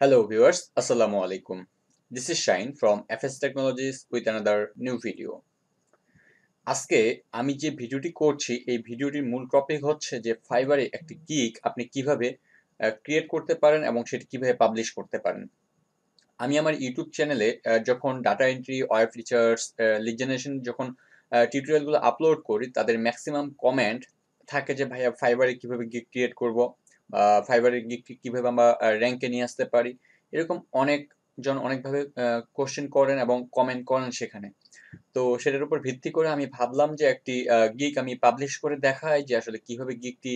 Hello viewers, Assalamu alaikum. This is Shine from FS Technologies with another new video. আজকে আমি যে ভিডিওটি করছি এই ভিডিওটির মূল টপিক হচ্ছে যে ফাইবারে একটি গিগ আপনি কিভাবে ক্রিয়েট করতে পারেন এবং সেটি কিভাবে পাবলিশ করতে পারেন। আমি আমার ইউটিউব চ্যানেলে যখন data entry, web features, lead generation যখন টিউটোরিয়ালগুলো আপলোড করি তাদের ম্যাক্সিমাম কমেন্ট থাকে যে ভাইয়া ফাইবারে কিভাবে গিগ ক্রিয়েট করব, ফাইবারের গিগ কিভাবে আমরা র্যাঙ্কে নিয়ে আসতে পারি, এরকম অনেকজন অনেকভাবে কোশ্চেন করেন এবং কমেন্ট করেন সেখানে। তো সেটার উপর ভিত্তি করে আমি ভাবলাম যে একটি গিগ আমি পাবলিশ করে দেখাই যে আসলে কিভাবে গিগটি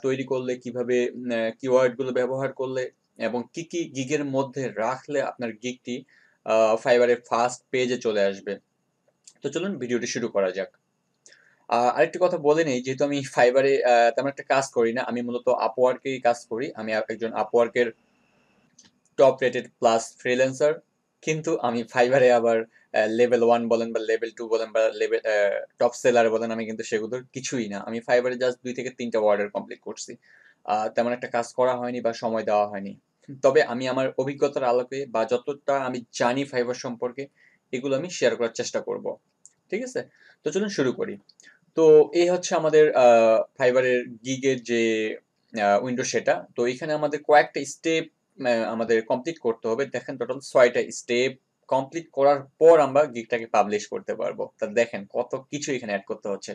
তৈরি করলে, কিভাবে কিওয়ার্ড গুলো ব্যবহার করলে এবং কি কি গিগের মধ্যে রাখলে আপনার গিগটি ফাইবারের ফার্স্ট পেজে চলে আসবে। তো চলুন ভিডিওটি শুরু করা যাক। আরেকটি কথা বলে নেই, যেহেতু আমি ফাইবারে তেমন একটা কাজ করি না, আমি মূলত আপওয়ার্কেই কাজ করি। আমি একজন আপওয়ার্কের টপ রেটেড প্লাস ফ্রিল্যান্সার, কিন্তু আমি ফাইবারে আবার লেভেল 1 বলেন বা লেভেল 2 বলেন বা লেভেল টপ সেলার বলেন, আমি কিন্তু সেগুলোর কিছুই না। আমি ফাইবারে জাস্ট 2 থেকে 3টা অর্ডার কমপ্লিট করছি। তেমন একটা কাজ করা হয়নি বা সময় দেওয়া হয়নি। তবে আমি আমার অভিজ্ঞতার আলোকে বা যতটা আমি জানি ফাইবার সম্পর্কে, এগুলো আমি শেয়ার করার চেষ্টা করব। ঠিক আছে? তো চলুন শুরু করি। তো এই হচ্ছে আমাদের ফাইবারের গিগের যে উইন্ডো সেটা। তো এখানে আমাদের কয়েকটা স্টেপ আমাদের কমপ্লিট করতে হবে। দেখেন টোটাল 6টা স্টেপ কমপ্লিট করার পর আমরা গিগটাকে পাবলিশ করতে পারবো। তা দেখেন কত কিছু এখানে অ্যাড করতে হচ্ছে।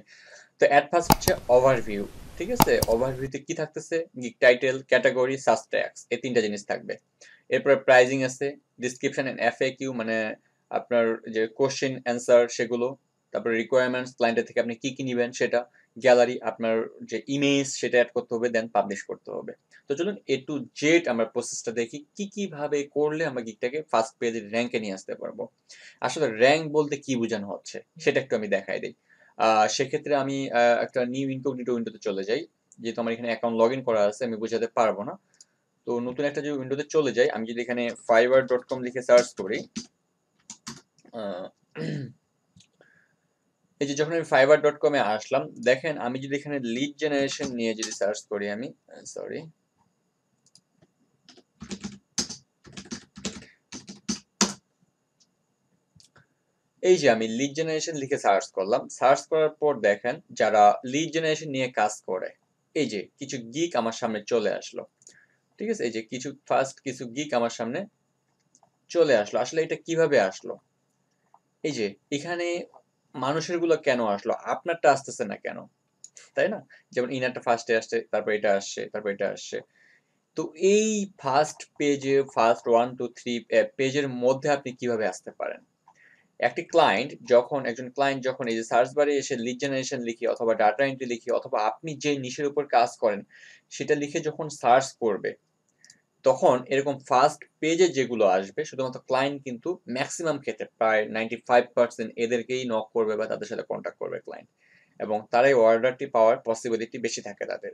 তো অ্যাট ফার্স্ট হচ্ছে ওভারভিউ। ঠিক আছে? ওভারভিউতে কি থাকতেছে? Gig title, category, subs tags, এই 3টা জিনিস থাকবে। এরপরে প্রাইজিং আছে, ডিসক্রিপশন এন্ড এফএকিউ মানে আপনার যে কোশ্চেন অ্যান্সার সেগুলো, তারপরে রিকোয়ারমেন্টস ক্লায়েন্টের থেকে আপনি কি কি নিবেন সেটা, গ্যালারি আপনার যে ইমেজ সেটা অ্যাড করতে হবে, দেন পাবলিশ করতে হবে। তো চলুন এ টু জেড আমরা প্রসেসটা দেখি কি কি ভাবে করলে আমরা গিগটাকে ফার্স্ট পেজের র্যাঙ্কে নিয়ে আসতে পারবো। আসলে র্যাঙ্ক বলতে কি বোঝানো হচ্ছে সেটা একটু আমি দেখাই দিই। সেক্ষেত্রে আমি একটা নিউ ইনকগনিটো উইন্ডোতে চলে যাই। যেহেতু আমার এখানে অ্যাকাউন্ট লগ ইন করা আছে আমি বোঝাতে পারবো না। তো নতুন একটা যে উইন্ডোতে চলে যাই, আমি যদি এখানে fiverr.com লিখে সার্চ করি, আহ, এই যে যখন আমি fiverr.com এ আসলাম, দেখেন আমি যদি এখানে লিড জেনারেশন নিয়ে যদি সার্চ করি, আমি সরি, এই যে আমি লিড জেনারেশন লিখে সার্চ করলাম, সার্চ করার পর দেখেন যারা লিড জেনারেশন নিয়ে কাজ করে, এই যে কিছু গিগ আমার সামনে চলে আসলো। ঠিক আছে? এই যে কিছু ফার্স্ট কিছু গিগ আমার সামনে চলে আসলো। আসলে এটা কিভাবে আসলো? এই যে এখানে মানুষের গুলো কেন আসলো, আপনারটা আসতেছে না কেন? তাই না? যেমন ইনারটা ফার্স্টে আসছে, তারপর এটা আসছে, তারপর এটা আসছে। তো এই ফার্স্ট পেজে ফার্স্ট 1 2 3 পেজের মধ্যে আপনি কিভাবে আসতে পারেন? একজন ক্লায়েন্ট যখন এই যে সার্চ বারে এসে লিড জেনারেশন লিখি অথবা ডাটা এন্ট্রি লিখি অথবা আপনি যে নিশের উপর কাজ করেন সেটা লিখে যখন সার্চ করবে, তখন এরকম ফার্স্ট পেজে যেগুলো আসবে শুধুমাত্র ক্লায়েন্ট কিন্তু ম্যাক্সিমাম ক্ষেত্রে প্রায় 95% এদেরকেই নক করবে বা তাদের সাথে কন্ট্যাক্ট করবে ক্লায়েন্ট, এবং তারাই অর্ডারটি পাওয়ার পসিবিলিটি বেশি থাকে তাদের।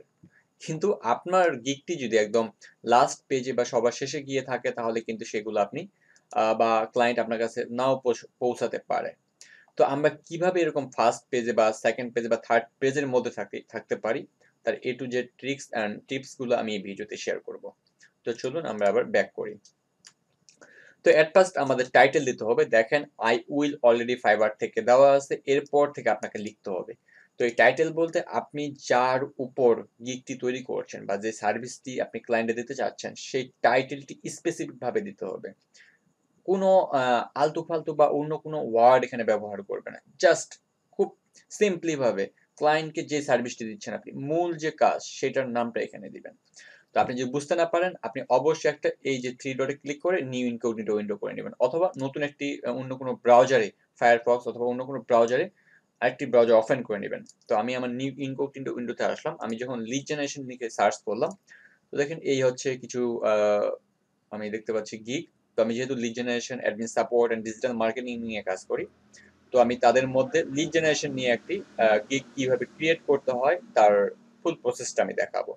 কিন্তু আপনার গিগটি যদি একদম লাস্ট পেজে বা সবার শেষে গিয়ে থাকে তাহলে কিন্তু সেগুলো আপনি বা ক্লায়েন্ট আপনার কাছে নাও পৌঁছাতে পারে। তো আমরা কিভাবে এরকম ফার্স্ট পেজে বা সেকেন্ড পেজে বা থার্ড পেজের মধ্যে থাকতে পারি, তার A to Z tricks and tips গুলো আমি এই ভিডিওতে শেয়ার করব। তো চলুন আমরা আবার ব্যাক করি। তো এট ফার্স্ট আমাদের টাইটেল দিতে হবে। দেখেন আই উইল অলরেডি ফাইবার থেকে দেওয়া আছে, এরপর থেকে আপনাকে লিখতে হবে। তো এই টাইটেল বলতে আপনি যার উপর গিগটি তৈরি করছেন বা যে সার্ভিসটি আপনি ক্লায়েন্টে দিতে চাচ্ছেন সেই টাইটেলটি স্পেসিফিক ভাবে দিতে হবে। কোনো আলতু ফালতু বা অন্য কোনো ওয়ার্ড এখানে ব্যবহার করবে না। জাস্ট খুব সিম্পলি ভাবে ক্লায়েন্টকে যে সার্ভিসটি দিচ্ছেন আপনি, মূল যে কাজ সেটার নামটা এখানে দিবেন। তো আপনি যদি বুঝতে না পারেন আপনি অবশ্যই একটা এই যে থ্রি ডটে ক্লিক করে নিউ ইনকগনিটো উইন্ডো করে নেবেন, অথবা নতুন একটি অন্য কোনো ব্রাউজারে, ফায়ারফক্স অথবা অন্য কোনো ব্রাউজারে আরেকটি ব্রাউজার ওপেন করে নেবেন। তো আমি আমার নিউ ইনকগনিটো উইন্ডোতে আসলাম, আমি যখন লিড জেনারেশন লিখে সার্চ করলাম, তো দেখেন এই হচ্ছে কিছু আমি দেখতে পাচ্ছি গিগ। তো আমি যেহেতু lead generation, admin support and digital marketing নিয়ে কাজ করি, তো আমি তাদের মধ্যে লিড জেনারেশন নিয়ে একটি গিগ কিভাবে ক্রিয়েট করতে হয় তার ফুল প্রসেসটা আমি দেখাবো।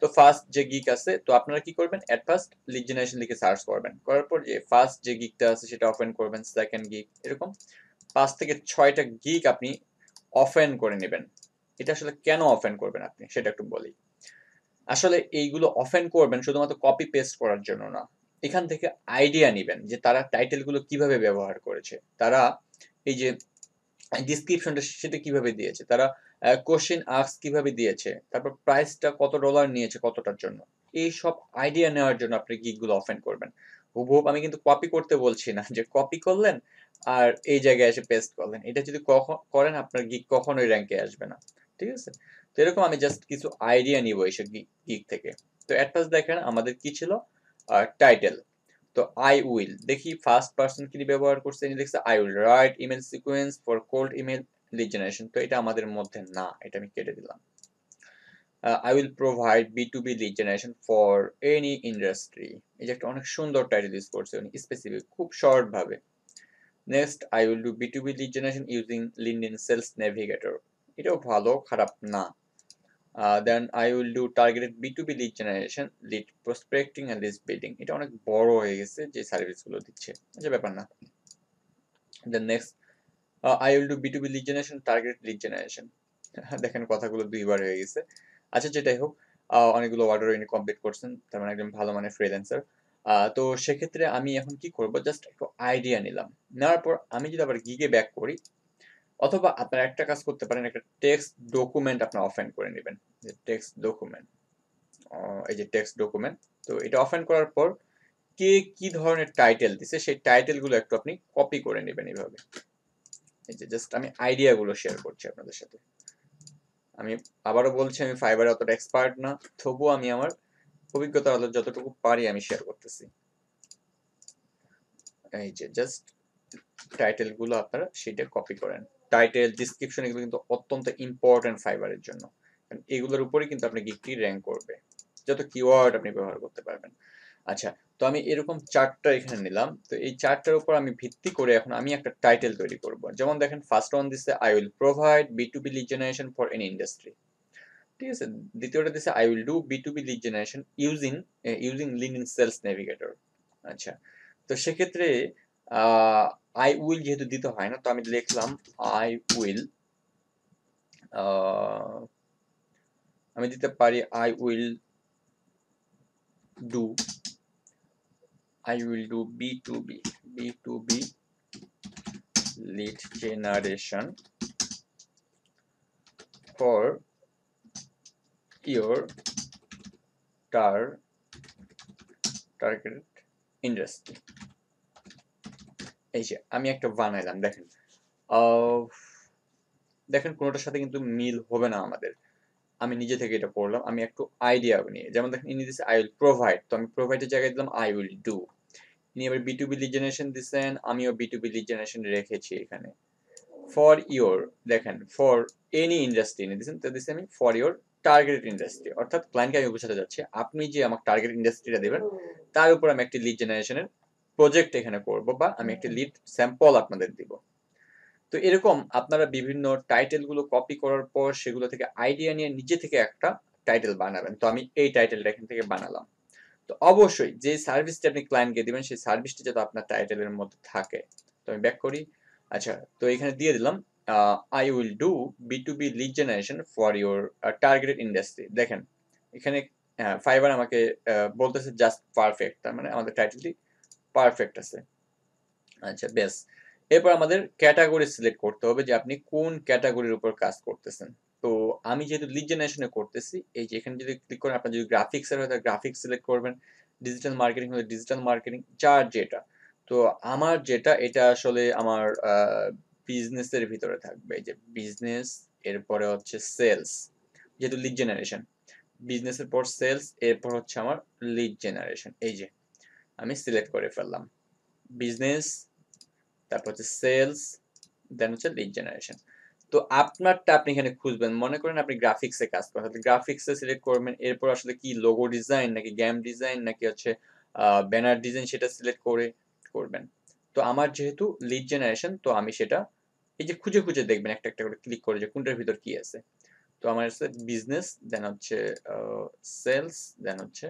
তো ফার্স্ট যে গিগ আছে, তো আপনারা কি করবেন, এট ফার্স্ট লিড জেনারেশন লিখে সার্চ করবেন, করার পর যে ফার্স্ট যে গিগটা আছে সেটা ওপেন করবেন, সেকেন্ড গিগ, এরকম 5 থেকে 6টা গিগ আপনি ওপেন করে নেবেন। এটা আসলে কেন ওপেন করবেন আপনি সেটা একটু বলি। আসলে এইগুলো ওপেন করবেন শুধুমাত্র কপি পেস্ট করার জন্য না, এখান থেকে আইডিয়া নেবেন যে তারা টাইটেলগুলো কিভাবে ব্যবহার করেছে, তারা এই যে ডিসক্রিপশনটা সেটা কিভাবে দিয়েছে, তারা কোশ্চেন আস্ক কিভাবে দিয়েছে, তারপর প্রাইসটা কত ডলার নিয়েছে কতটার জন্য। এই সব আইডিয়া নেওয়ার জন্য আপনি গিগগুলো ওপেন করবেন। হুবহুব আমি কিন্তু কপি করতে বলছি না যে কপি করলেন আর এই জায়গায় এসে পেস্ট করলেন। এটা যদি করেন আপনার গিগ কখনোই র্যাঙ্কে আসবে না। ঠিক আছে? তো এরকম আমি জাস্ট কিছু আইডিয়া নিব এইসব গিগ থেকে। তো এট ফার্স্ট দেখেন আমাদের কি ছিল, টাইটেল। তো আই উইল দেখি ফার্স্ট পার্সন কি ব্যবহার করছে, ইনি লিখছে I will write email sequence for cold email lead generation. তো এটা আমাদের মধ্যে না, এটা আমি কেটে দিলাম। I will provide B2B lead generation for any industry. এই যে একটা অনেক সুন্দর টাইটেল ইউজ করছে উনি, স্পেসিফিক, খুব শর্ট ভাবে। Next, I will do B2B lead generation using LinkedIn sales navigator. এটাও ভালো, খারাপ না। Then I will do targeted B2B lead generation, lead prospecting and list building. এটা অনেক বড় হয়ে গেছে যে সার্ভিসগুলো দিচ্ছে, এটা ব্যাপার না। Then next, I will do B2B lead generation, targeted lead generation. দেখেন কথাগুলো দুইবার হয়ে গেছে। আচ্ছা যেটাই হোক, অনেকগুলো অর্ডার ইনি কমপ্লিট করছেন, তার মানে একদম ভালো মানের ফ্রিল্যান্সার। তো সেক্ষেত্রে আমি এখন কি করব, জাস্ট একটু আইডিয়া নিলাম। নেওয়ার পর আমি যদি আবার গিগে ব্যাক করি, অথবা আপনারা একটা কাজ করতে পারেন, একটা টেক্সট ডকুমেন্ট আপনার ওপেন করে নেবেন। যে টেক্সট ডকুমেন্ট, এই যে টেক্সট ডকুমেন্ট। তো এটা ওপেন করার পর কে কি ধরনের টাইটেল দিছে সেই টাইটেলগুলো একটু আপনি কপি করে নেবেন এইভাবে। এই যে জাস্ট আমি আইডিয়াগুলো শেয়ার করছি আপনাদের সাথে। আমি আবারও বলছি, আমি ফাইবারে অতটা এক্সপার্ট না, তবুও আমি আমার অভিজ্ঞতার আলো যতটুকু পারি আমি শেয়ার করতেছি। এই যে জাস্ট টাইটেলগুলো আপনারা সেটা কপি করেন। টাইটেল, ডিসক্রিপশন এগুলো কিন্তু অত্যন্ত ইম্পর্টেন্ট ফাইবারের জন্য, কারণ এগুলোর উপরেই কিন্তু আপনি গিগটি র্যাঙ্ক করবে, যত কিওয়ার্ড আপনি ব্যবহার করতে পারবেন। আচ্ছা, তো আমি এরকম চারটা এখানে নিলাম। তো এই চারটার উপর আমি ভিত্তি করে এখন আমি একটা টাইটেল তৈরি করব। যেমন দেখেন ফার্স্ট ওয়ান দিছে I will provide B2B lead generation for any industry. ঠিক আছে? দ্বিতীয়টা দিছে I will do B2B lead generation using LinkedIn sales navigator. আচ্ছা, তো সেক্ষেত্রে আই উইল যেহেতু দিতে হয় না, তো আমি লিখলাম আই উইল, আমি দিতে পারি I will do B2B lead generation for your target industry. এই যে আমি একটা বানাইলাম, দেখেন দেখেন কোনোটার সাথে কিন্তু মিল হবে না আমাদের। আমি নিজে থেকে এটা করলাম, আমি একটু আইডিয়া নিয়ে। যেমন দেখেন ইনি দিচ্ছে আই উইল প্রোভাইড, তো আমি প্রোভাইডের জায়গায় দিলাম আই উইল ডু। ইনি আবার B2B লিড জেনারেশন দিচ্ছেন, আমিও B2B লিড জেনারেশন রেখেছি এখানে। ফর ইওর, দেখেন ফর এনি ইন্ডাস্ট্রি এনে দিচ্ছেন, তো দিচ্ছি আমি ফর ইওর টার্গেটেড ইন্ডাস্ট্রি। অর্থাৎ ক্লায়েন্টকে আমি বোঝাতে যাচ্ছি আপনি যে আমার টার্গেট ইন্ডাস্ট্রিটা দেবেন তার উপর আমি একটি লিড জেনারেশনের প্রজেক্ট এখানে করব, বা আমি একটি লিড স্যাম্পল আপনাদের দিব। তো এরকম আপনারা বিভিন্ন টাইটেলগুলো কপি করার পর সেগুলো থেকে আইডিয়া নিয়ে নিজে থেকে একটা টাইটেল বানাবেন। তো আমি এই টাইটেলটা এখান থেকে বানালাম। তো অবশ্যই যে সার্ভিসটা আপনি ক্লায়েন্টকে দিবেন সেই সার্ভিসটা যাতে আপনার টাইটেলের মধ্যে থাকে। তো আমি ব্যাক করি। আচ্ছা, তো এখানে দিয়ে দিলাম I will do B2B lead generation for your targeted industry. দেখেন এখানে ফাইবার আমাকে বলতেছে জাস্ট পারফেক্ট, তার মানে আমাদের টাইটেলটি পারফেক্ট আছে। আচ্ছা বেশ, এরপর আমাদের ক্যাটাগরি সিলেক্ট করতে হবে যে আপনি কোন ক্যাটাগরির উপর কাজ করতেছেন। তো আমি যেহেতু লিড জেনারেশনে করতেছি, এই যে এখানে যদি ক্লিক করেন, আপনার যদি গ্রাফিক্সের হয় তাহলে গ্রাফিক্স সিলেক্ট করবেন, ডিজিটাল মার্কেটিং হলে ডিজিটাল মার্কেটিং, যার যেটা। তো আমার যেটা, এটা আসলে আমার বিজনেসের ভিতরে থাকবে। এই যে বিজনেস, এরপরে হচ্ছে সেলস, যেহেতু লিড জেনারেশন, বিজনেসের পর সেলস, এরপর হচ্ছে আমার লিড জেনারেশন। এই যে আমি সিলেক্ট করে ফেললাম বিজনেস, তারপর হচ্ছে সেলস, দেন হচ্ছে লিড জেনারেশন। তো আপনারটা আপনি এখানে খুঁজবেন। মনে করেন আপনি গ্রাফিক্সে কাজ করেন, তাহলে গ্রাফিক্সে সিলেক্ট করবেন। এরপর আসলে কি লোগো ডিজাইন নাকি গেম ডিজাইন নাকি হচ্ছে ব্যানার ডিজাইন, সেটা সিলেক্ট করে করবেন। তো আমার যেহেতু লিড জেনারেশন, তো আমি সেটা এই যে খুঁজে খুঁজে দেখবেন একটা একটা করে ক্লিক করে যে কোনটার ভিতর কি আছে। তো আমার আছে বিজনেস, দেন হচ্ছে সেলস, দেন হচ্ছে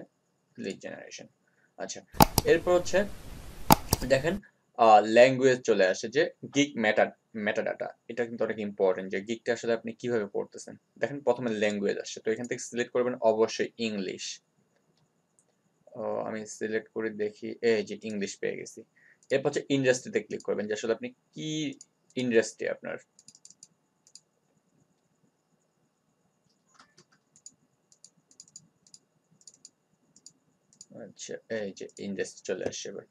লিড জেনারেশন। আচ্ছা, এরপর হচ্ছে দেখেন ল্যাঙ্গুয়েজ চলে আসে যে গিগ মেটাডাটা। এটা কিন্তু অনেক ইম্পর্টেন্ট যে গিগটা আসলে আপনি কিভাবে করতেছেন। দেখেন প্রথমে ল্যাঙ্গুয়েজ আসছে, তো এখান থেকে সিলেক্ট করবেন অবশ্যই ইংলিশ। আমি সিলেক্ট করে দেখি, এই যে ইংলিশ পেয়ে গেছি। এরপর হচ্ছে ইন্ডাস্ট্রিতে ক্লিক করবেন যে আসলে আপনি কি ইন্ডাস্ট্রি আপনার। আচ্ছা, এই যে ইন্ডাস্ট্রি চলে আসছে এবার।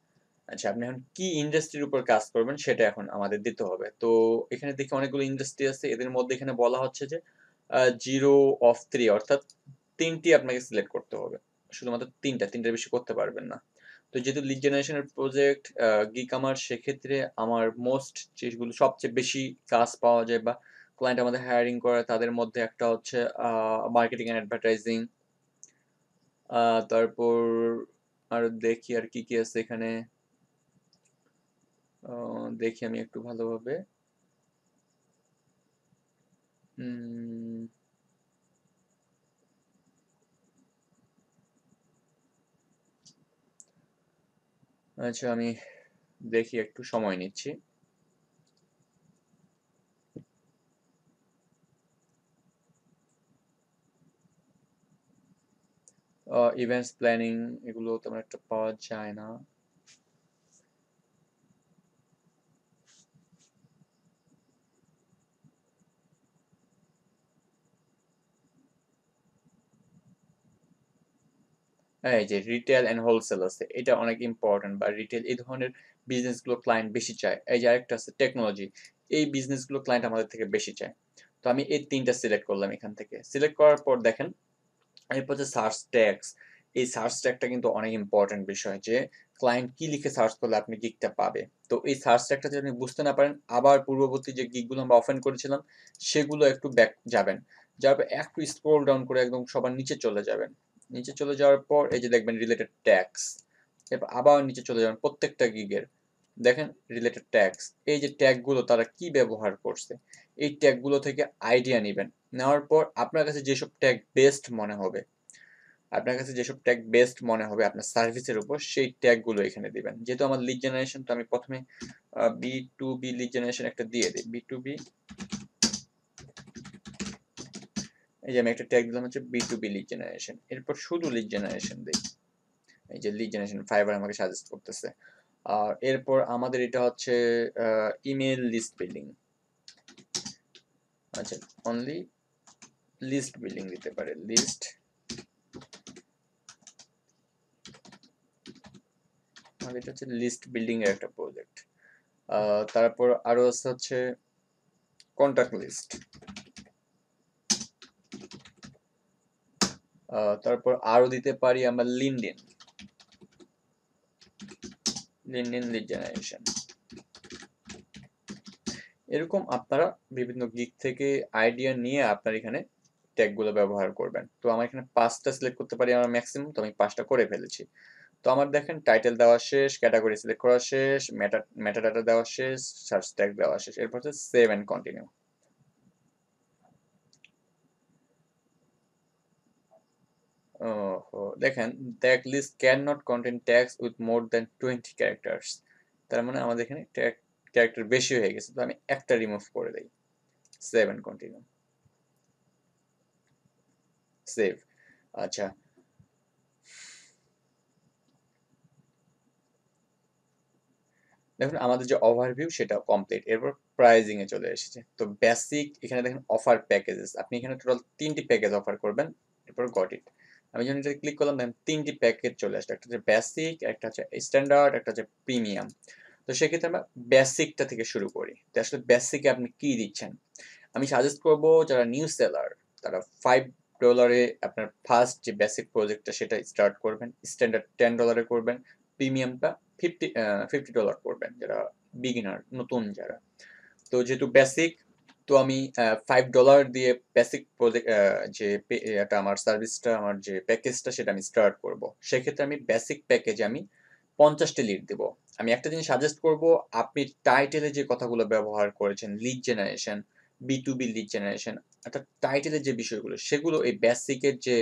আচ্ছা, আপনি এখন কি ইন্ডাস্ট্রির উপর কাজ করবেন সেটা এখন আমাদের দিতে হবে। তো এখানে দেখি অনেকগুলো ইন্ডাস্ট্রি আছে, এদের মধ্যে এখানে বলা হচ্ছে যে 0 অফ 3, অর্থাৎ 3টি আপনাকে সিলেক্ট করতে হবে। শুধুমাত্র 3টার বেশি করতে পারবেন না। তো যেহেতু লিড জেনারেশনের প্রজেক্ট গিগ আমার, সেক্ষেত্রে আমার মোস্ট যেগুলো সবচেয়ে বেশি কাজ পাওয়া যায় বা ক্লায়েন্ট আমাদের হায়ারিং করে তাদের মধ্যে একটা হচ্ছে মার্কেটিং অ্যান্ড অ্যাডভার্টাইজিং। তারপর আরো দেখি আর কি কি আছে এখানে। দেখি আমি একটু ভালোভাবে। উম, আচ্ছা, আমি দেখি, একটু সময় নিচ্ছি। ইভেন্টস প্ল্যানিং, এগুলো তেমন একটা পাওয়া যায় না। এই যে রিটেল এন্ড হোলসেল আছে, এটা অনেক ইম্পর্টেন্ট, বা রিটেল এই ধরনের বিজনেসগুলো ক্লায়েন্ট বেশি চায়। এই যে আরেকটা আছে টেকনোলজি, এই বিজনেসগুলো ক্লায়েন্ট আমাদের থেকে বেশি চায়। তো আমি এই 3টা সিলেক্ট করলাম এখান থেকে। সিলেক্ট করার পর দেখেন, এরপর হচ্ছে সার্চ ট্যাগস। এই সার্চ ট্যাগটা কিন্তু অনেক ইম্পর্টেন্ট বিষয়, যে ক্লায়েন্ট কি লিখে সার্চ করলে আপনি গিগটা পাবে। তো এই সার্চ ট্যাগটা যদি আপনি বুঝতে না পারেন, আবার পূর্ববর্তী যে গিগগুলো আমরা অফেন করেছিলাম সেগুলো একটু ব্যাক যাবেন, যাওয়ার পর একটু স্ক্রল ডাউন করে একদম সবার নিচে চলে যাবেন। নিচে চলে যাওয়ার পর এই যে দেখবেন রিলেটেড ট্যাগস। এরপর আবার নিচে চলে যাবেন প্রত্যেকটা গিগের, দেখেন রিলেটেড ট্যাগস। এই যে ট্যাগগুলো তারা কি ব্যবহার করছে, এই ট্যাগগুলো থেকে আইডিয়া নেবেন। নেওয়ার পর আপনার কাছে যেসব ট্যাগ বেস্ট মনে হবে, আপনার সার্ভিসের উপর, সেই ট্যাগগুলো এখানে দিবেন। যেহেতু আমার লিড জেনারেশন, তো আমি প্রথমে B2B লিড জেনারেশন একটা দিয়ে দিই। B2B, এই যে আমি একটা ট্যাগ দিলাম হচ্ছে B2B লিড জেনারেশন। এরপর শুধু লিড জেনারেশন দিই। এই যে লিড জেনারেশন ফাইবার আমাকে সাজেস্ট করতেছে। আর এরপর আমাদের এটা হচ্ছে ইমেল লিস্ট বিল্ডিং। আচ্ছা, অনলি লিস্ট বিল্ডিং দিতে পারে, লিস্ট। আমাদের এটা হচ্ছে লিস্ট বিল্ডিং এর একটা প্রজেক্ট। তারপর আরো হচ্ছে কন্টাক্ট লিস্ট। তারপর আরো দিতে পারি আমরা লিনক্ডইন, লিড জেনারেশন। এরকম আপনারা বিভিন্ন গিগ থেকে আইডিয়া নিয়ে আপনার এখানে ট্যাগগুলো ব্যবহার করবেন। তো আমার এখানে 5টা সিলেক্ট করতে পারি আমার ম্যাক্সিমাম, তো আমি 5টা করে ফেলেছি। তো আমার দেখেন টাইটেল দেওয়া শেষ, ক্যাটাগরি সিলেক্ট করা শেষ, মেটা ডাটা দেওয়া শেষ, সার্চ ট্যাগ দেওয়া শেষ। এরপর হচ্ছে সেভ এন্ড কন্টিনিউ। ওহো, দেখেন tag list can not contain tags with more than 20 characters. তার মানে আমাদের এখানে ট্যাগ ক্যারেক্টার বেশি হয়ে গেছে, তো আমি একটা রিমুভ করে দিই। Save and continue, save. আচ্ছা, দেখুন আমাদের যে ওভারভিউ সেটা কমপ্লিট। এরপর প্রাইজিং এ চলে এসেছে। তো বেসিক, এখানে দেখেন অফার প্যাকেজেস, আপনি এখানে টোটাল 3টি প্যাকেজ অফার করবেন। এরপর গট ইট। আমি যখন এটা ক্লিক করলাম, দেখেন 3টি প্যাকেজ চলে আসলো, একটা হচ্ছে বেসিক, একটা হচ্ছে স্ট্যান্ডার্ড, একটা হচ্ছে প্রিমিয়াম। তো সেক্ষেত্রে আমরা বেসিকটা থেকে শুরু করি। তো আসলে বেসিকে আপনি কি দিচ্ছেন, আমি সাজেস্ট করব যারা নিউ সেলার তারা $5 আপনার ফার্স্ট যে বেসিক প্রজেক্টটা সেটা স্টার্ট করবেন, স্ট্যান্ডার্ড $10 করবেন, প্রিমিয়ামটা $50 করবেন যারা বিগিনার, নতুন যারা। তো যেহেতু বেসিক, তো আমি $5 দিয়ে বেসিক প্রজেক্ট যে এটা আমার সার্ভিসটা, আমার যে প্যাকেজটা সেটা আমি স্টার্ট করব। সেক্ষেত্রে আমি বেসিক প্যাকেজে আমি 50টি লিড দেব। আমি একটা জিনিস সাজেস্ট করব, আপনি টাইটেলে যে কথাগুলো ব্যবহার করেছেন, lead generation, B2B lead generation, অর্থাৎ টাইটেলের যে বিষয়গুলো সেগুলো এই বেসিকের যে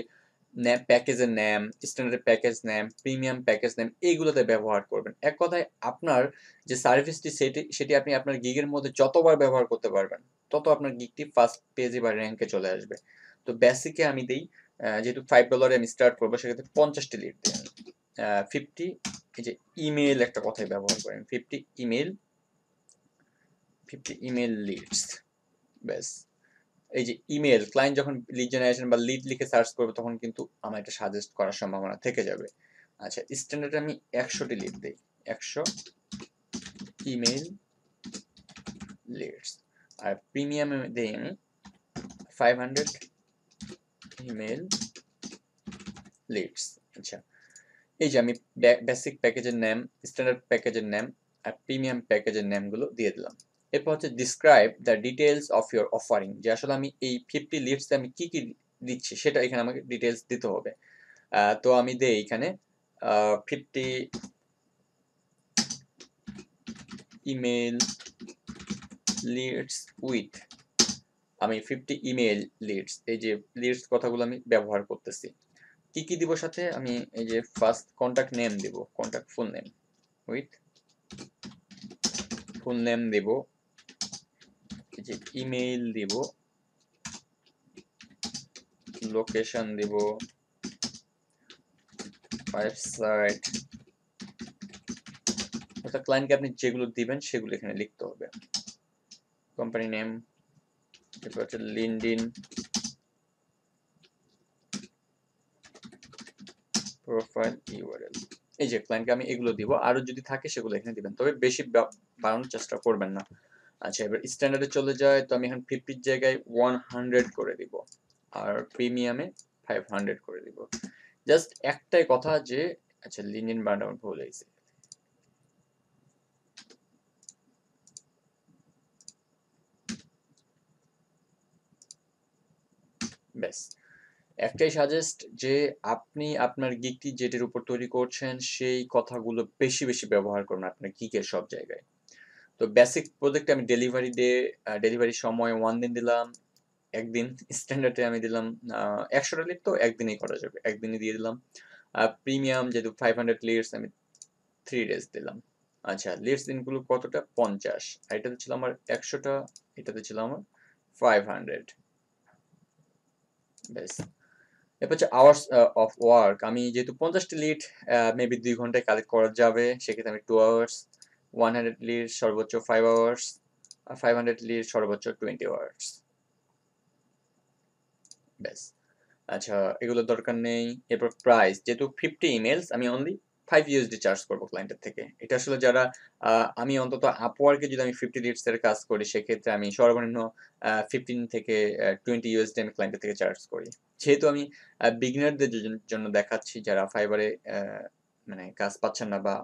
প্যাকেজের নাম, স্ট্যান্ডার্ড প্যাকেজ নাম, প্রিমিয়াম প্যাকেজ নাম, এইগুলোতে ব্যবহার করবেন। এক কথায় আপনার যে সার্ভিসটি সেটি আপনি আপনার গিগের মধ্যে যতবার ব্যবহার করতে পারবেন, তত আপনার গিগটি ফার্স্ট পেজে বা র্যাঙ্কে চলে আসবে। তো বেসিকে আমি দেই, যেহেতু $5 আমি স্টার্ট করবো, সেক্ষেত্রে 50টি লিড দিই। 50 এই যে ইমেল একটা কথাই ব্যবহার করেন, 50 ইমেল লিডস। ব্যাস, এই যে ইমেল ক্লায়েন্ট যখন লিড জেনারেশন বা লিড লিখে সার্চ করবে তখন কিন্তু আমার এটা সাজেস্ট করার সম্ভাবনা থেকে যাবে। আচ্ছা, স্ট্যান্ডার্ডে আমি 100টি লিড দেই, 100 ইমেল লিডস। আর প্রিমিয়ামে দেই আমি 500 ইমেল লিডস। আচ্ছা, এই যে আমি বেসিক প্যাকেজের নেম, স্ট্যান্ডার্ড প্যাকেজের নেম আর প্রিমিয়াম প্যাকেজের নেমগুলো দিয়ে দিলাম। এরপর হচ্ছে describe the details of your offering, যে আসলে আমি এই 50 লিডসে আমি কি কি দিচ্ছি সেটা এখানে আমাকে ডিটেলস দিতে হবে। তো আমি দেই এখানে 50 ইমেল লিডস উইথ, আমি 50 ইমেল লিডস, এই যে লিডস কথাগুলো আমি ব্যবহার করতেছি। কি কি দিব সাথে, আমি এই যে ফার্স্ট কন্টাক্ট নেম দিব, contact full name with full name দিব, এই যে ইমেইল দিব, লোকেশন দিব, ওয়েবসাইট, অর্থাৎ ক্লায়েন্টকে আপনি যেগুলো দিবেন সেগুলো এখানে লিখতে হবে। কোম্পানি নেম, এরপর হচ্ছে লিঙ্কডইন প্রোফাইল ইউআরএল, এই যে ক্লায়েন্টকে আমি এগুলো দিব। আরো যদি থাকে সেগুলো এখানে দিবেন, তবে বেশি বাড়ানোর চেষ্টা করবেন না। আচ্ছা, এবার স্ট্যান্ডার্ডে চলে যায়, তো আমি এখন 50 জায়গায় 100 করে দিব আর প্রিমিয়ামে 500 করে দিব। জাস্ট একটাই কথা যে, আচ্ছা লিঙ্কডইন বানানো ভুল হয়েছে, ব্যাস একটাই সাজেস্ট যে আপনি আপনার গিগটি যেটার উপর তৈরি করছেন সেই কথাগুলো বেশি বেশি ব্যবহার করুন আপনার গিগের সব জায়গায়। তো বেসিক প্রজেক্টে আমি ডেলিভারি সময় 1 দিন দিলাম, একদিন। স্ট্যান্ডার্ডে আমি দিলাম 100টা লিড, তো একদিনেই করা যাবে, একদিনই দিয়ে দিলাম। প্রিমিয়াম যেহেতু 500 লিডস, আমি 3 ডেজ দিলাম। আচ্ছা, লিডস ইনক্লুড কতটা, 50, আর এটাতে ছিল আমার 100টা, এটাতে ছিল আমার 500। ব্যাস, এরপর হচ্ছে আওয়ার্স অফ ওয়ার্ক, আমি যেহেতু 50টি লিড মেবি 2 ঘন্টায় কালেক্ট করা যাবে, সেক্ষেত্রে আমি 2 আওয়ার্স, 100 লিড সর্বোচ্চ 5 আওয়ার্স, আর 500 লিড সর্বোচ্চ 20 আওয়ার্স। ব্যাস, আচ্ছা এগুলো দরকার নেই। এরপর প্রাইস, যেহেতু 50 ইমেলস, আমি অনলি 5 ইউএসডি চার্জ করবো ক্লায়েন্টের থেকে। এটা আসলে যারা আমি অন্তত আপওয়ার্কে যদি আমি 50 লিডস এর কাজ করি সেক্ষেত্রে আমি সর্বনিম্ন 15 থেকে 20 ইউএসডি আমি ক্লায়েন্টের থেকে চার্জ করি। যেহেতু আমি বিগিনারদের জন্য দেখাচ্ছি যারা ফাইবারে মানে কাজ পাচ্ছেন না বা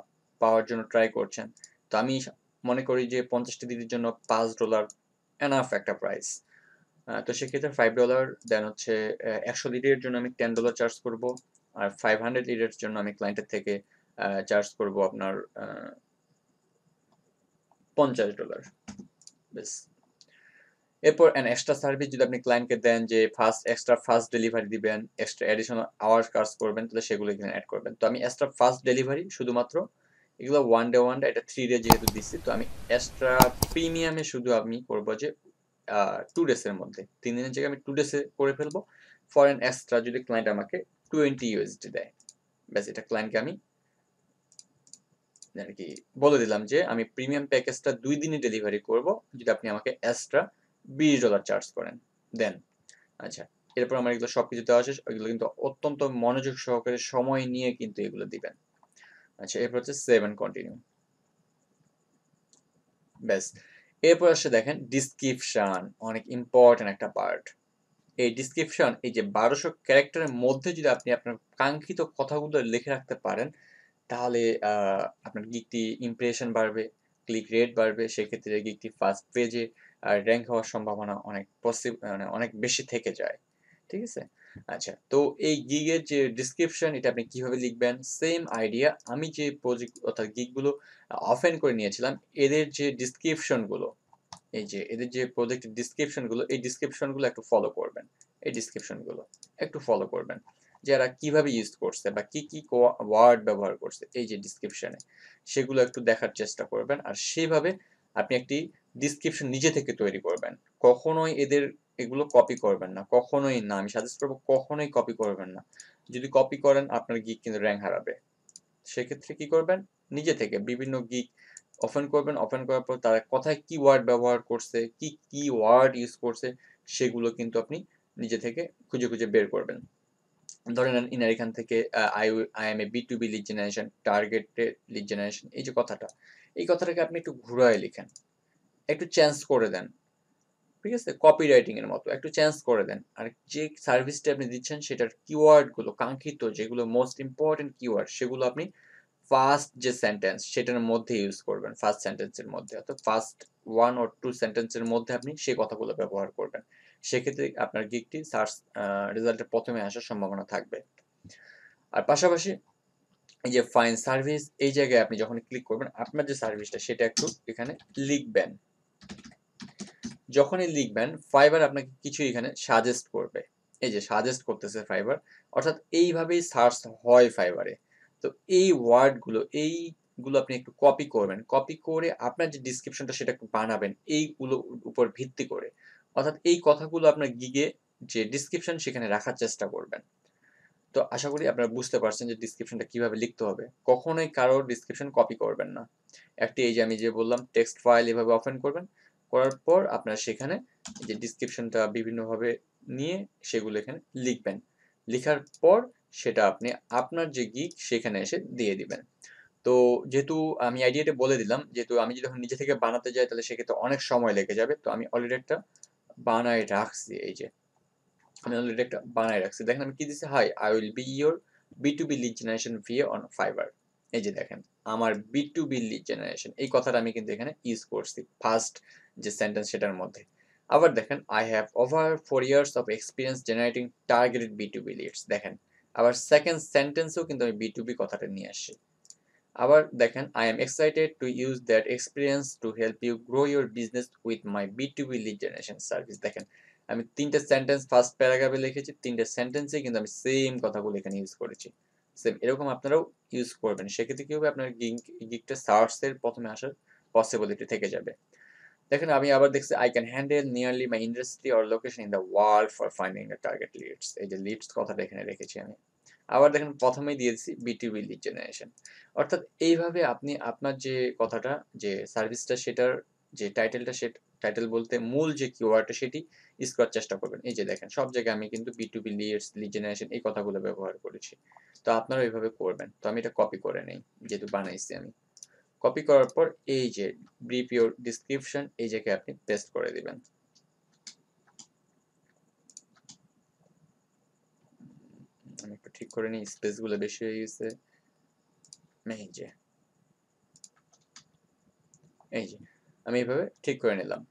পাওয়ার জন্য ট্রাই করছেন, তো আমি মনে করি যে 50টি লিডের জন্য $5 এনাফ একটা প্রাইস। তো সেক্ষেত্রে $5, দেন হচ্ছে 100 লিডের জন্য আমি $10 চার্জ করব, আর 500 লিডের জন্য আমি ক্লায়েন্টের থেকে চার্জ করব আপনার $50। বেশ, এরপর এক্সট্রা সার্ভিস যদি আপনি ক্লায়েন্টকে দেন যে ফাস্ট ডেলিভারি দিবেন, এক্সট্রা অ্যাডিশনাল আওয়ার্স কাজ করবেন, তাহলে সেগুলো এখানে অ্যাড করবেন। তো আমি এক্সট্রা ফাস্ট ডেলিভারি শুধুমাত্র এগুলো ওয়ান ডে, এটা 3 ডে যেহেতু দিচ্ছি, তো আমি এক্সট্রা প্রিমিয়ামে শুধু আমি করবো যে 2 ডেজের মধ্যে, 3 দিনের জায়গায় আমি 2 ডেজে করে ফেলবো। ফর এন এক্সট্রা যদি ক্লায়েন্ট আমাকে 20 ইউএসডি দেয়, ব্যাস এটা ক্লায়েন্টকে আমি আর কি বলে দিলাম যে আমি প্রিমিয়াম প্যাকেজটা 2 দিনে ডেলিভারি করব যদি আপনি আমাকে এক্সট্রা $20 চার্জ করেন, দেন। আচ্ছা, এরপর আমার এগুলো সবকিছু দেওয়া শেষ। এগুলো কিন্তু অত্যন্ত মনোযোগ সহকারে সময় নিয়ে কিন্তু এগুলো দিবেন। আচ্ছা, এরপর হচ্ছে সেভ এন্ড কন্টিনিউ। ব্যাস, এরপর আসলে দেখেন ডিসক্রিপশন, অনেক ইম্পর্টেন্ট একটা পার্ট। এই ডিসক্রিপশন, এই যে 1200 ক্যারেক্টারের মধ্যে যদি আপনি আপনার কাঙ্ক্ষিত কথাগুলো লিখে রাখতে পারেন, তাহলে আপনার গিগটি ইমপ্রেশন বাড়বে, ক্লিক রেট বাড়বে, সেক্ষেত্রে গিগটি ফার্স্ট পেজে র্যাঙ্ক হওয়ার সম্ভাবনা মানে অনেক বেশি থেকে যায়। ঠিক আছে? আচ্ছা, তো এই গিগের যে ডিসক্রিপশন, এটা আপনি কিভাবে লিখবেন, সেম আইডিয়া। আমি যে প্রজেক্ট অর্থাৎ গিগগুলো অফেন করে নিয়েছিলাম, এদের যে ডিসক্রিপশনগুলো, এই যে এদের যে প্রজেক্টের ডিসক্রিপশনগুলো, এই ডিসক্রিপশনগুলো একটু ফলো করবেন। এই ডিসক্রিপশনগুলো একটু ফলো করবেন, যারা কিভাবে ইউজ করছে বা কি কি ওয়ার্ড ব্যবহার করছে এই যে ডিসক্রিপশনে, সেগুলো একটু দেখার চেষ্টা করবেন। আর সেইভাবে আপনি একটি ডিসক্রিপশন নিজে থেকে তৈরি করবেন। কখনোই এগুলো কপি করবেন না, কখনোই না। আমি সাজেস্ট করবো কখনোই কপি করবেন না। যদি কপি করেন আপনার গিগ কিন্তু র্যাঙ্ক হারাবে। সেক্ষেত্রে কি করবেন, নিজে থেকে বিভিন্ন গিগ ওপেন করবেন, ওপেন করার পর তারা কোথায় কিওয়ার্ড ব্যবহার করছে, কি কিওয়ার্ড ইউজ করছে, সেগুলো কিন্তু আপনি নিজে থেকে খুঁজে খুঁজে বের করবেন। ধরে নেন ইনার এখান থেকে I am a B2B lead generation, targeted lead generation, এই যে কথাটা, এই কথাটাকে আপনি একটু ঘুরায় লিখেন, একটু চেঞ্জ করে দেন, ঠিক আছে, কপি রাইটিং এর মতো একটু চেঞ্জ করে দেন। আর যে সার্ভিসটা আপনি দিচ্ছেন সেটার কিওয়ার্ড গুলো, কাঙ্ক্ষিত যেগুলো মোস্ট ইম্পর্টেন্ট কিওয়ার্ড, সেগুলো আপনি ফার্স্ট যে সেন্টেন্স সেটার মধ্যে ইউজ করবেন, ফার্স্ট সেন্টেন্সের মধ্যে, অর্থাৎ ফার্স্ট 1 or 2 সেন্টেন্সের মধ্যে আপনি সেই কথাগুলো ব্যবহার করবেন। সেক্ষেত্রে আপনার গিগটি সার্চ রেজাল্টের প্রথমে আসার সম্ভাবনা থাকবে। আর পাশাপাশি এই যে ফাইন সার্ভিস, এই জায়গায় আপনি যখন ক্লিক করবেন, আপনার যে সার্ভিসটা সেটা একটু এখানে লিখবেন। যখনই লিখবেন, ফাইবার আপনাকে কিছু এখানে সাজেস্ট করবে, এই যে সাজেস্ট করতেছে ফাইবার, অর্থাৎ এইভাবেই সার্চ হয় ফাইবারে। তো এই ওয়ার্ডগুলো, এইগুলো আপনি একটু কপি করবেন, কপি করে আপনার যে ডিসক্রিপশনটা সেটা একটু বানাবেন এইগুলো উপর ভিত্তি করে, অর্থাৎ এই কথাগুলো আপনার গিগে যে ডিসক্রিপশন সেখানে রাখার চেষ্টা করবেন। তো আশা করি আপনারা বুঝতে পারছেন যে ডিসক্রিপশনটা কিভাবে লিখতে হবে। কখনোই কারোর ডিসক্রিপশন কপি করবেন না। একটি এই যে আমি যে বললাম টেক্সট ফাইল এভাবে ওপেন করবেন, করার পর আপনার সেখানে যে ডিসক্রিপশনটা বিভিন্নভাবে নিয়ে সেগুলো এখানে লিখবেন। লিখার পর সেটা আপনি আপনার যে গিগ সেখানে এসে দিয়ে দিবেন। তো যেহেতু আমি আইডিয়াটা বলে দিলাম, যেহেতু আমি যদি এখন নিজে থেকে বানাতে যাই তাহলে সেক্ষেত্রে অনেক সময় লেগে যাবে। তো আমি অলরেডি একটা বানায় রাখছি, এই যে আমি অলরেডি একটা বানায় রাখছি। দেখেন আমি কি দিছি, hi I will be your B2B lead generation VA on Fiverr. এই যে দেখেন আমার বি2বি লিড জেনারেশন, এই কথাটা আমি কিন্তু এখানে ইউজ করছি ফার্স্ট যে সেন্টেন্স সেটার মধ্যে। আবার দেখেন I have over 4 years of experience generating targeted B2B leads. দেখেন আবার সেকেন্ড সেন্টেন্সেও কিন্তু আমি বি2বি কথাটা নিয়ে আসছি। আবার দেখেন I am excited to use that experience to help you grow your business with my B2B lead generation service. দেখেন আমি 3টে সেন্টেন্স ফার্স্ট প্যারাগ্রাফে লিখেছি, 3টে সেন্টেন্সে কিন্তু আমি সেম কথাগুলো এখানে ইউজ করেছি। সেম এরকম আপনারাও ইউজ করবেন, সেক্ষেত্রে কি হবে, আপনার গিগটা সার্চের প্রথমে আসার পসিবিলিটি থেকে যাবে। দেখেন আমি আবার দেখছি I can handle nearly my industry or location in the world for finding the target leads. এই যে লিডস কথাটা এখানে রেখেছি আমি। আবার দেখেন প্রথমেই দিয়েছি বি2বি লিড জেনারেশন। অর্থাৎ এইভাবে আপনি আপনার যে কথাটা, যে সার্ভিসটা সেটার যে টাইটেলটা, সে টাইটেল বলতে মূল যে কিওয়ার্ডটা সেটি ইউজ করার চেষ্টা করবেন। এই যে দেখেন সব জায়গায় আমি কিন্তু বি2বি লিডস, লিড জেনারেশন এই কথাগুলো ব্যবহার করেছি। তো আপনারা এইভাবে করবেন। তো আমি এটা কপি করে নেই, যেহেতু বানাইছি আমি। কপি করার পর এই যে ব্রিফ ইউর ডিসক্রিপশন, এই জায়গায় আপনি পেস্ট করে দিবেন। আমি একটু ঠিক করে নিই, স্পেস গুলো বেশি হয়ে গেছে। এই যে আমি এইভাবে ঠিক করে নিলাম।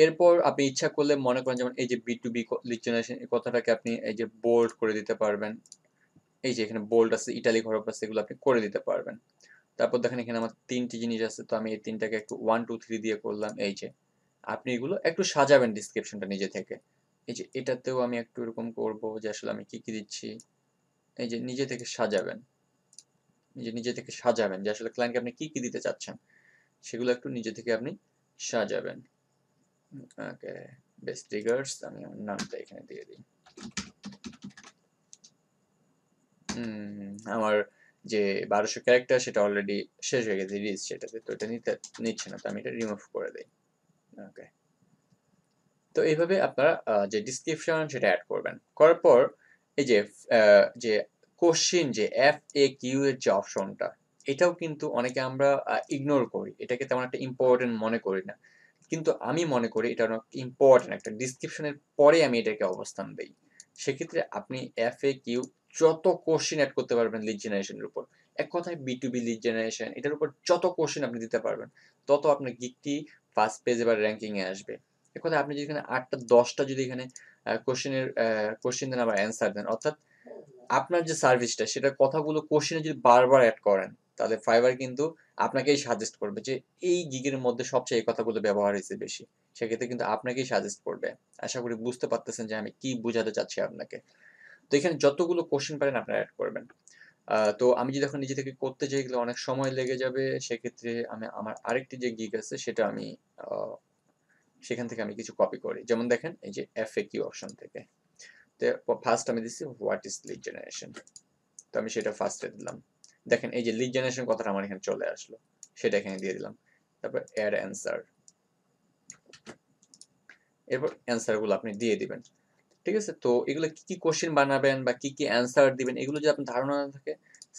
এরপর আপনি ইচ্ছা করলে মনে করেন যেমন এই যে বি2বি লিড জেনারেশন এই কথাটাকে আপনি এই যে বোল্ড করে দিতে পারবেন। এই যে এখানে বোল্ড আছে, ইটালিক হরফ আছে, এগুলো আপনি করে দিতে পারবেন। তারপর দেখেন এখানে আমার 3টি জিনিস আছে, তো আমি এই 3টাকে একটু 1 2 3 দিয়ে করলাম। এই যে আপনি এগুলো একটু সাজাবেন ডিসক্রিপশনটা নিজে থেকে। এই যে এটাতেও আমি একটু এরকম করব যে আসলে আমি কি কি দিচ্ছি, এই যে নিজে থেকে সাজাবেন, নিজে থেকে সাজাবেন যে আসলে ক্লায়েন্টকে আপনি কি কি দিতে চাচ্ছেন, সেগুলো একটু নিজে থেকে আপনি সাজাবেন। ওকে, বেস্ট ট্রিগার্স, আমি আমার নামটা এখানে দিয়ে দিই। আমার যে 1200 ক্যারেক্টার সেটা অলরেডি শেষ হয়ে গেছে রিচ সেটাতে, তো এটা নিচ্ছে না, তো আমি এটা রিমুভ করে দিই। ওকে, তো এইভাবে আপনারা যে ডিসক্রিপশন সেটা অ্যাড করবেন, করার পর এই যে কোশ্চিন, যে FAQ এর যে অপশনটা, এটাও কিন্তু অনেকে আমরা ইগনোর করি, এটাকে তেমন একটা ইম্পর্টেন্ট মনে করি না, কিন্তু আমি মনে করি এটা অনেক ইম্পর্টেন্ট, একটা ডিসক্রিপশনের পরে আমি এটাকে অবস্থান দেই। সেক্ষেত্রে আপনি FAQ যত কোশ্চিন অ্যাড করতে পারবেন লিড জেনারেশনের উপর, এক কথায় বি2বি লিড জেনারেশন এটার উপর যত কোশ্চিন আপনি দিতে পারবেন, তত আপনার গিগটি ফার্স্ট পেজে বা র্যাঙ্কিং এ আসবে। এক কথায় আপনি যদি এখানে 8টা 10টা যদি এখানে কোশ্চেন দেন আবার অ্যান্সার দেন, অর্থাৎ আপনার যে সার্ভিসটা সেটার কথাগুলো কোশ্চেনে যদি বারবার অ্যাড করেন, তাহলে ফাইবার কিন্তু আপনাকেই সাজেস্ট করবে যে এই গিগের মধ্যে সবচেয়ে এই কথাগুলো ব্যবহার হয়েছে বেশি। সেক্ষেত্রে কিন্তু আপনাকেই সাজেস্ট করবে। আশা করি বুঝতে পারতেছেন যে আমি কি বোঝাতে চাচ্ছি আপনাকে। তো এখানে যতগুলো কোশ্চেন পারেন আপনারা অ্যাড করবেন। তো আমি যদি এখন নিজে থেকে করতে যাই গেলে অনেক সময় লেগে যাবে। সেক্ষেত্রে আমি আমার আরেকটি যে গিগ আছে সেটা আমি আহ, সেখান থেকে আমি কিছু কপি করি। যেমন দেখেন এই যে FAQ অপশন থেকে, তো ফার্স্ট আমি দিচ্ছি হোয়াট ইজ লিড জেনারেশন। তো আমি সেটা ফার্স্টে দিলাম। দেখেন এই যে লিড জেনারেশন কথাটা আমার এখানে চলে আসলো, সেটা এখানে দিয়ে দিলাম। তারপর অ্যাড অ্যান্সার, এরপর অ্যান্সারগুলো আপনি দিয়ে দিবেন। ঠিক আছে? তো এগুলো কি কি কোশ্চেন বানাবেন বা কি কি অ্যান্সার দিবেন এগুলো যদি আপনার ধারণা না থাকে,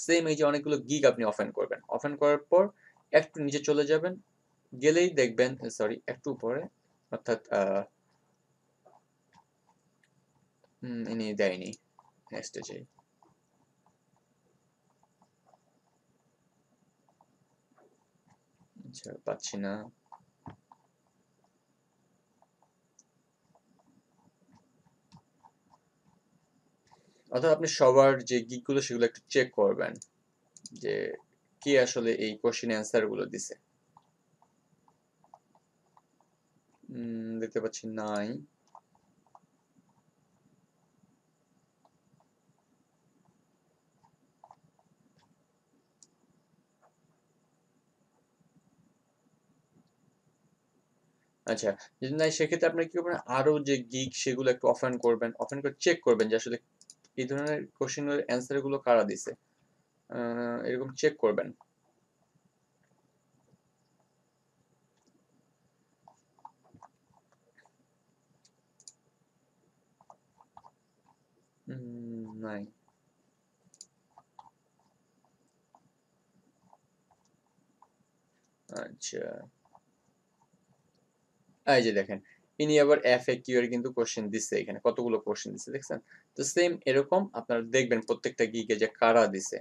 সেম এই যে অনেকগুলো গিগ আপনি ওপেন করবেন। ওপেন করার পর একটু নিচে চলে যাবেন, গেলেই দেখবেন, সরি একটু উপরে, অর্থাৎ ইনি দেয়নি, নেক্সটে যাই। আচ্ছা, পাচ্ছি না। অর্থাৎ আপনি সবার যে গিকগুলো সেগুলো একটু চেক করবেন যে কে আসলে এই কোশ্চেন অ্যান্সার গুলো দিছে। দেখতে পাচ্ছি নাই। আচ্ছা, যদি নাই সেক্ষেত্রে আপনি কি করবেন, আরো যে গিগ সেগুলো একটু ওপেন করবেন, ওপেন করে চেক করবেন যে আসলে এই ধরনের কোশ্চেনের অ্যান্সার গুলো কারা দিছে, এরকম চেক করবেন। নাই। আচ্ছা, এই যে দেখেন, ইনি আবার FAQ এর কিন্তু কোশ্চেন দিচ্ছে, এখানে কতগুলো কোশ্চেন দিচ্ছে দেখছেন? তো সেম এরকম আপনারা দেখবেন প্রত্যেকটা গিগে যে কারা দিছে।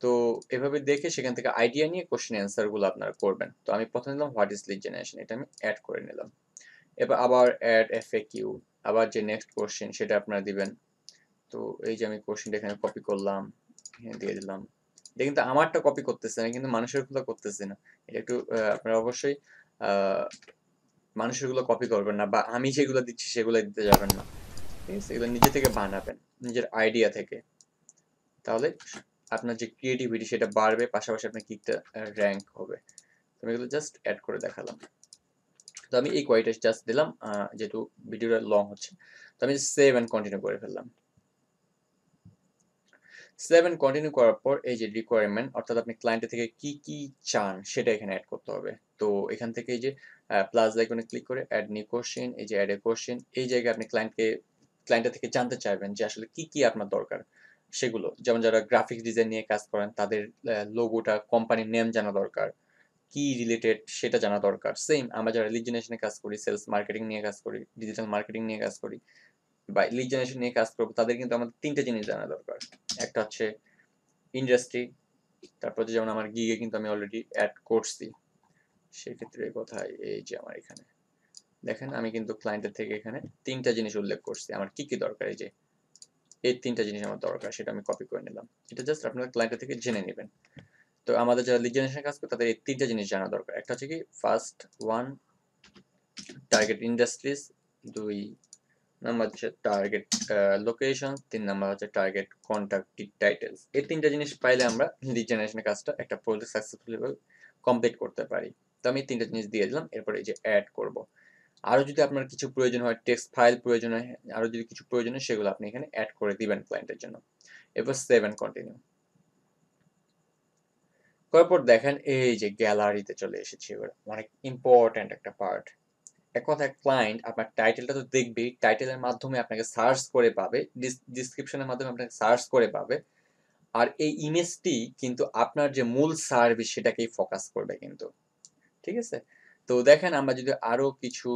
তো এভাবে দেখে সেখান থেকে আইডিয়া নিয়ে কোশ্চেন অ্যান্সার গুলো আপনারা করবেন। তো আমি প্রথমে দিলাম হোয়াট ইজ লিড জেনারেশন, এটা আমি অ্যাড করে নিলাম। এবার আবার অ্যাড FAQ, আবার যে নেক্সট কোশ্চেন সেটা আপনারা দিবেন। তো এই যে আমি কোশ্চেনটা এখানে কপি করলাম, এখানে দিয়ে দিলাম। এটা কিন্তু আমারটা কপি করতেছে না, কিন্তু মানুষেরগুলো করতেছে না। এটা একটু আপনারা অবশ্যই আহ মানুষের গুলো কপি করবেন না, বা আমি যেগুলো দিচ্ছি সেগুলো দিতে যাবেন না। ঠিক আছে? এগুলো নিজে থেকে বানাবেন, নিজের আইডিয়া থেকে। তাহলে আপনার যে ক্রিয়েটিভিটি সেটা বাড়বে, পাশাপাশি আপনার কিকটা র‍্যাঙ্ক হবে। আমি এগুলো জাস্ট অ্যাড করে দেখালাম। তো আমি এই কয়টা জাস্ট দিলাম, যেহেতু ভিডিওটা লং হচ্ছে। তো আমি সেভ এন্ড কন্টিনিউ করে ফেললাম। সেভ এন্ড কন্টিনিউ করার পর এই যে রিকোয়ারমেন্ট, অর্থাৎ আপনি ক্লায়েন্টের থেকে কি কি চান সেটা এখানে অ্যাড করতে হবে। তো এখান থেকে এই যে প্লাস আইকনে ক্লিক করে অ্যাড নিউ কোশ্চেন, এই যে অ্যাড এ কোশ্চেন, এই জায়গায় আপনি ক্লায়েন্টের থেকে জানতে চাইবেন যে আসলে কি কি আপনার দরকার সেগুলো। যেমন যারা গ্রাফিক্স ডিজাইন নিয়ে কাজ করেন তাদের লোগোটা, কোম্পানির নেম জানা দরকার, কি রিলেটেড সেটা জানা দরকার। সেম আমরা যারা লিড জেনারেশনে কাজ করি, সেলস মার্কেটিং নিয়ে কাজ করি, ডিজিটাল মার্কেটিং নিয়ে কাজ করি, বা লিড জেনারেশন নিয়ে কাজ করবো, তাদের কিন্তু আমাদের তিনটে জিনিস জানা দরকার। একটা হচ্ছে ইন্ডাস্ট্রি, তারপর যেমন আমার গিগে কিন্তু আমি অলরেডি অ্যাড করছি, সেক্ষেত্রে কোথায়, এই যে আমার এখানে দেখেন আমি কিন্তু ক্লায়েন্টের থেকে এখানে তিনটা জিনিস উল্লেখ করছি আমার কি কি দরকার। এই যে এই তিনটা জিনিস আমার দরকার, সেটা আমি কপি করে নিলাম। এটা জাস্ট আপনার ক্লায়েন্টের থেকে জেনে নেবেন। তো আমাদের যারা লিড জেনারেশন কাজ করে তাদের এই তিনটা জিনিস জানা দরকার। একটা হচ্ছে কি, ফার্স্ট ওয়ান টার্গেট ইন্ডাস্ট্রিজ, দুই নাম্বার হচ্ছে টার্গেট লোকেশন, তিন নাম্বার হচ্ছে টার্গেট কন্ট্যাক্ট টাইটেলস। এই তিনটা জিনিস পাইলে আমরা লিড জেনারেশনের কাজটা, একটা প্রজেক্ট সাকসেসফুলি কমপ্লিট করতে পারি। তো আমি তিনটা জিনিস দিয়ে দিলাম, এরপর এই যে অ্যাড করব। আরো যদি আপনার কিছু প্রয়োজন হয়, টেক্সট ফাইল প্রয়োজন হয়, আরো যদি কিছু প্রয়োজন হয়, সেগুলো আপনি এখানে অ্যাড করে দিবেন ক্লায়েন্টের জন্য। এরপর সেভ এন্ড কন্টিনিউ করার পর দেখেন এই যে গ্যালারিতে চলে এসেছি। এবার অনেক ইম্পর্ট্যান্ট একটা পার্ট। এক কথায় ক্লায়েন্ট আপনার টাইটেলটা তো দেখবেই, টাইটেলের মাধ্যমে আপনাকে সার্চ করে পাবে, ডিসক্রিপশনের মাধ্যমে আপনাকে সার্চ করে পাবে। আর এই ইমেজটি কিন্তু আপনার যে মূল সার্ভিস সেটাকেই ফোকাস করবে কিন্তু। ঠিক আছে? তো দেখেন আমরা যদি আরো কিছু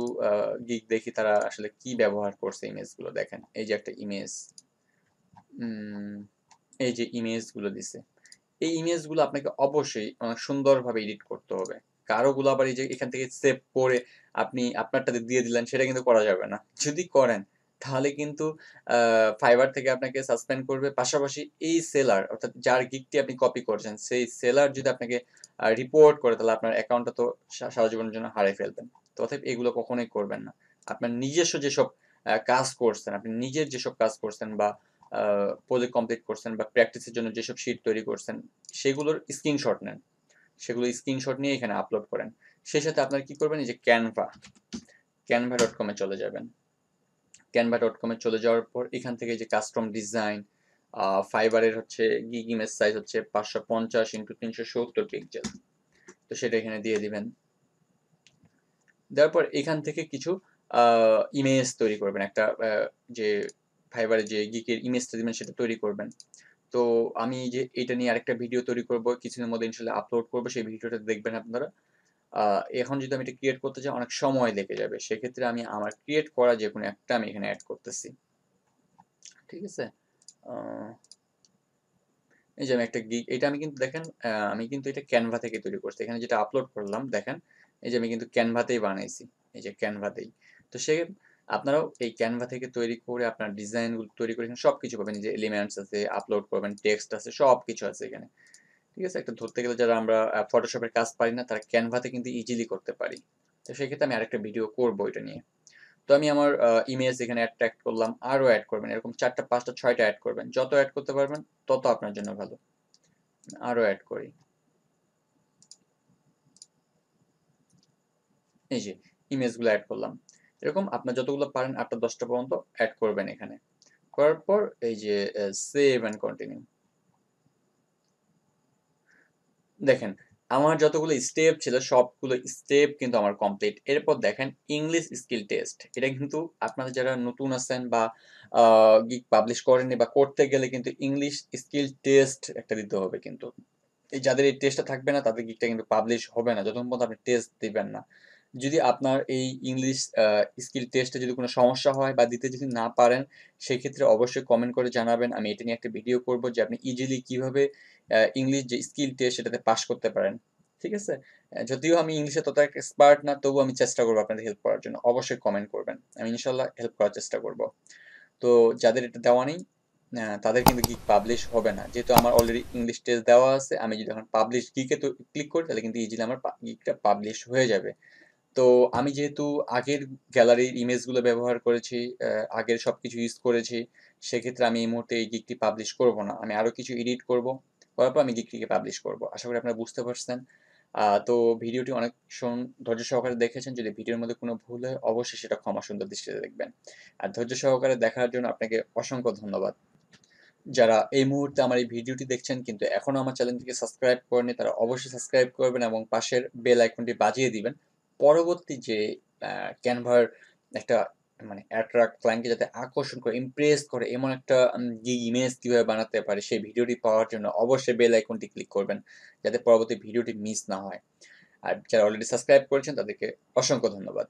গিগ দেখি তারা আসলে কি ব্যবহার করছে ইমেজগুলো। দেখেন এই যে একটা ইমেজ, এই যে ইমেজগুলো দিছে, এই ইমেজগুলো আপনাকে অবশ্যই অনেক সুন্দরভাবে এডিট করতে হবে। কারোগুলো আবার এই যে এখান থেকে সেভ করে আপনি আপনারটাতে দিয়ে দিলেন, সেটা কিন্তু করা যাবে না। যদি করেন তাহলে কিন্তু ফাইবার থেকে আপনাকে সাসপেন্ড করবে। পাশাপাশি এই সেলার, অর্থাৎ যার গিগটি আপনি কপি করছেন, সেই সেলার যদি আপনাকে রিপোর্ট করে তাহলে আপনার অ্যাকাউন্টটা তো সারা জীবনের জন্য হারিয়ে ফেলবেন। তো অতএব এগুলো কখনোই করবেন না। আপনার নিজস্ব যেসব কাজ করছেন, আপনি নিজের যেসব কাজ করছেন বা প্রজেক্ট কমপ্লিট করছেন বা প্র্যাকটিসের জন্য যেসব শিট তৈরি করছেন, সেগুলোর স্ক্রিনশট নেন। সেগুলো স্ক্রিনশট নিয়ে এখানে আপলোড করেন। সেই সাথে আপনারা কি করবেন, এই যে canva.com এ চলে যাবেন। canva.com এ চলে যাওয়ার পর এখান থেকে যে কাস্টম ডিজাইন, ফাইবারের হচ্ছে গিগ ইমেজ সাইজ হচ্ছে 550 ইন্টু 370 পিক্সেল। তো সেটা এখানে দিয়ে দিবেন। দেওয়ার পর এখান থেকে কিছু ইমেজ তৈরি করবেন, একটা যে ফাইবারে যে গিকের ইমেজটা দিবেন সেটা তৈরি করবেন। তো আমি যে এটা নিয়ে আরেকটা ভিডিও তৈরি করব, কিছুদিনের মধ্যে ইনশাল্লাহ আপলোড করব, সেই ভিডিওটা দেখবেন আপনারা। এখন যদি আমি এটা ক্রিয়েট করতে চাই অনেক সময় লেগে যাবে, সেক্ষেত্রে আমি আমার ক্রিয়েট করা যে কোনো একটা আমি এখানে অ্যাড করতেছি। ঠিক আছে, এই যে আমি একটা গিগ, এটা আমি কিন্তু দেখেন আমি কিন্তু এটা ক্যানভা থেকে তৈরি করছি। এখানে যেটা আপলোড করলাম দেখেন, এই যে আমি কিন্তু ক্যানভাতেই বানাইছি, এই যে ক্যানভাতেই। তো সে আপনারাও এই ক্যানভা থেকে তৈরি করে আপনার ডিজাইনগুলো তৈরি করে এখানে সব কিছু পাবেন, এই যে এলিমেন্টস আছে, আপলোড করবেন, টেক্সট আছে, সব কিছু আছে এখানে। ঠিক আছে, একটা ধরতে গেলে যারা আমরা ফটোশপের কাজ পারি না তারা ক্যানভাতে কিন্তু ইজিলি করতে পারি। তো সেক্ষেত্রে আমি আরেকটা ভিডিও করবো এটা নিয়ে। তো আমি আমার ইমেজ এখানে অ্যাড করলাম, আরও অ্যাড করবেন, এরকম 4টা 5টা 6টা অ্যাড করবেন, যত অ্যাড করতে পারবেন তত আপনার জন্য ভালো। আরও অ্যাড করি, এই যে ইমেজগুলো অ্যাড করলাম। এরকম আপনার যতগুলো পারেন 8টা 10টা পর্যন্ত অ্যাড করবেন এখানে। করার পর এই যে সেভ অ্যান্ড কন্টিনিউ। দেখেন আমার যতগুলো স্টেপ ছিল সবগুলো স্টেপ কিন্তু আমার কমপ্লিট। এরপর দেখেন ইংলিশ স্কিল টেস্ট, এটা কিন্তু আপনারা যারা নতুন আছেন বা গিগ পাবলিশ করেননি বা করতে গেলে কিন্তু ইংলিশ স্কিল টেস্ট একটা দিতে হবে। কিন্তু এই যাদের এই টেস্টটা থাকবে না তাদের গিগটা কিন্তু পাবলিশ হবে না যতক্ষণ পর্যন্ত আপনি টেস্ট দিবেন না। যদি আপনার এই ইংলিশ স্কিল টেস্টে যদি কোনো সমস্যা হয় বা দিতে যদি না পারেন, সেক্ষেত্রে অবশ্যই কমেন্ট করে জানাবেন। আমি এটা নিয়ে একটা ভিডিও করব যে আপনি ইজিলি কিভাবে ইংলিশ যে স্কিল টেস্ট সেটাতে পাস করতে পারেন। ঠিক আছে, যদিও আমি ইংলিশে তত একটা এক্সপার্ট না, তবুও আমি চেষ্টা করবো আপনাদের হেল্প করার জন্য। অবশ্যই কমেন্ট করবেন, আমি ইনশাল্লাহ হেল্প করার চেষ্টা করব। তো যাদের এটা দেওয়া নেই তাদের কিন্তু গিগ পাবলিশ হবে না, যেহেতু আমার অলরেডি ইংলিশ টেস্ট দেওয়া আছে। আমি যদি এখন পাবলিশ গিগে তো ক্লিক করি তাহলে কিন্তু ইজিলি আমার গিগটা পাবলিশ হয়ে যাবে। তো আমি যেহেতু আগের গ্যালারির ইমেজগুলো ব্যবহার করেছি, আগের সব কিছু ইউজ করেছি, সেক্ষেত্রে আমি এই মুহূর্তে এই গিগটি পাবলিশ করব না। আমি আরও কিছু এডিট করব, করার পর আমি গিগটিকে পাবলিশ করব। আশা করি আপনারা বুঝতে পারছেন। তো ভিডিওটি অনেক ধৈর্য সহকারে দেখেছেন। যদি ভিডিওর মধ্যে কোনো ভুল হয় অবশ্যই সেটা ক্ষমা সুন্দর দৃষ্টিতে দেখবেন। আর ধৈর্য সহকারে দেখার জন্য আপনাকে অসংখ্য ধন্যবাদ। যারা এই মুহূর্তে আমার এই ভিডিওটি দেখছেন কিন্তু এখনো আমার চ্যানেলটিকে সাবস্ক্রাইব করেনি, তারা অবশ্যই সাবস্ক্রাইব করবেন এবং পাশের বেল আইকনটি বাজিয়ে দিবেন। পরবর্তী যে ক্যানভার একটা মানে অ্যাট্রাক্ট ক্লায়েন্টকে যাতে আকর্ষণ করে, ইমপ্রেস করে এমন একটা গিগ ইমেজ কিভাবে বানাতে পারে সেই ভিডিওটি পাওয়ার জন্য অবশ্যই বেল আইকনটি ক্লিক করবেন, যাতে পরবর্তী ভিডিওটি মিস না হয়। আর যারা অলরেডি সাবস্ক্রাইব করেছেন তাদেরকে অসংখ্য ধন্যবাদ।